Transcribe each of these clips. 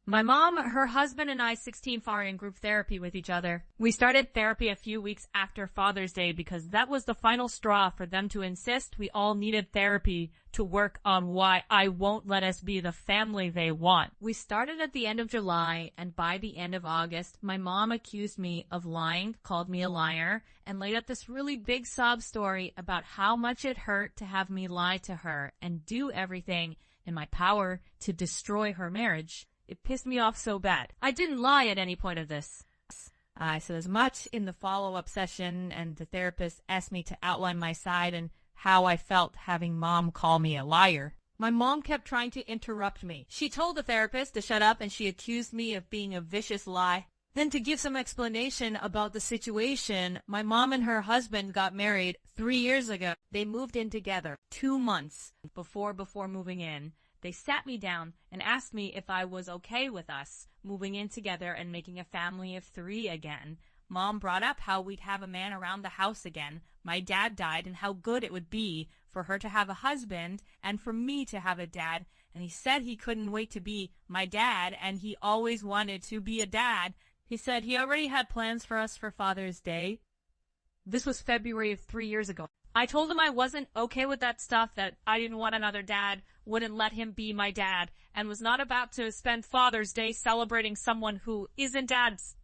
My mom, her husband, and I 16 are in group therapy with each other. We started therapy a few weeks after Father's Day because that was the final straw for them to insist we all needed therapy to work on why I won't let us be the family they want. We started at the end of July, and by the end of August, my mom accused me of lying, called me a liar, and laid out this really big sob story about how much it hurt to have me lie to her and do everything in my power to destroy her marriage. It pissed me off so bad. I didn't lie at any point of this. I said as much in the follow-up session, and the therapist asked me to outline my side and how I felt having mom call me a liar. My mom kept trying to interrupt me. She told the therapist to shut up, and she accused me of being a vicious lie. Then, to give some explanation about the situation, my mom and her husband got married 3 years ago. They moved in together 2 months before moving in. They sat me down and asked me if I was okay with us moving in together and making a family of 3 again. Mom brought up how we'd have a man around the house again. My dad died, and how good it would be for her to have a husband and for me to have a dad. And he said he couldn't wait to be my dad, and he always wanted to be a dad. He said he already had plans for us for Father's Day. This was February of 3 years ago. I told him I wasn't okay with that stuff, that I didn't want another dad, wouldn't let him be my dad, and was not about to spend Father's Day celebrating someone who isn't dad's.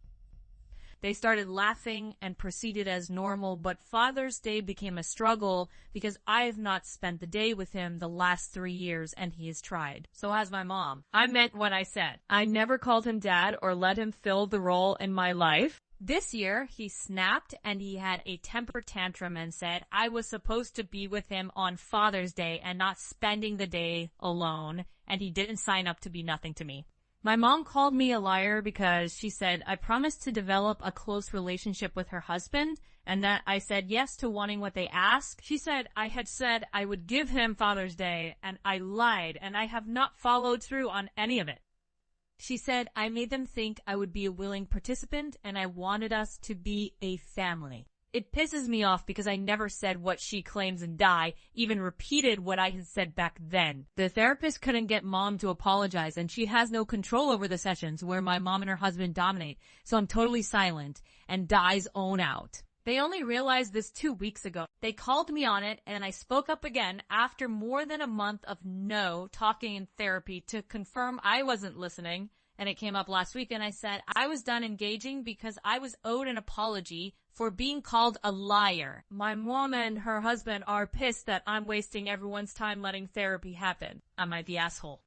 They started laughing and proceeded as normal, but Father's Day became a struggle because I've not spent the day with him the last 3 years, and he has tried. So has my mom. I meant what I said. I never called him dad or let him fill the role in my life. This year, he snapped and he had a temper tantrum and said I was supposed to be with him on Father's Day and not spending the day alone, and he didn't sign up to be nothing to me. My mom called me a liar because she said I promised to develop a close relationship with her husband and that I said yes to wanting what they asked. She said I had said I would give him Father's Day, and I lied, and I have not followed through on any of it. She said I made them think I would be a willing participant and I wanted us to be a family. It pisses me off because I never said what she claims and I even repeated what I had said back then. The therapist couldn't get mom to apologize, and she has no control over the sessions where my mom and her husband dominate, so I'm totally silent and Di's own out. They only realized this 2 weeks ago. They called me on it, and I spoke up again after more than a month of no talking in therapy to confirm I wasn't listening, and it came up last week, and I said I was done engaging because I was owed an apology for being called a liar. My mom and her husband are pissed that I'm wasting everyone's time letting therapy happen. Am I the asshole?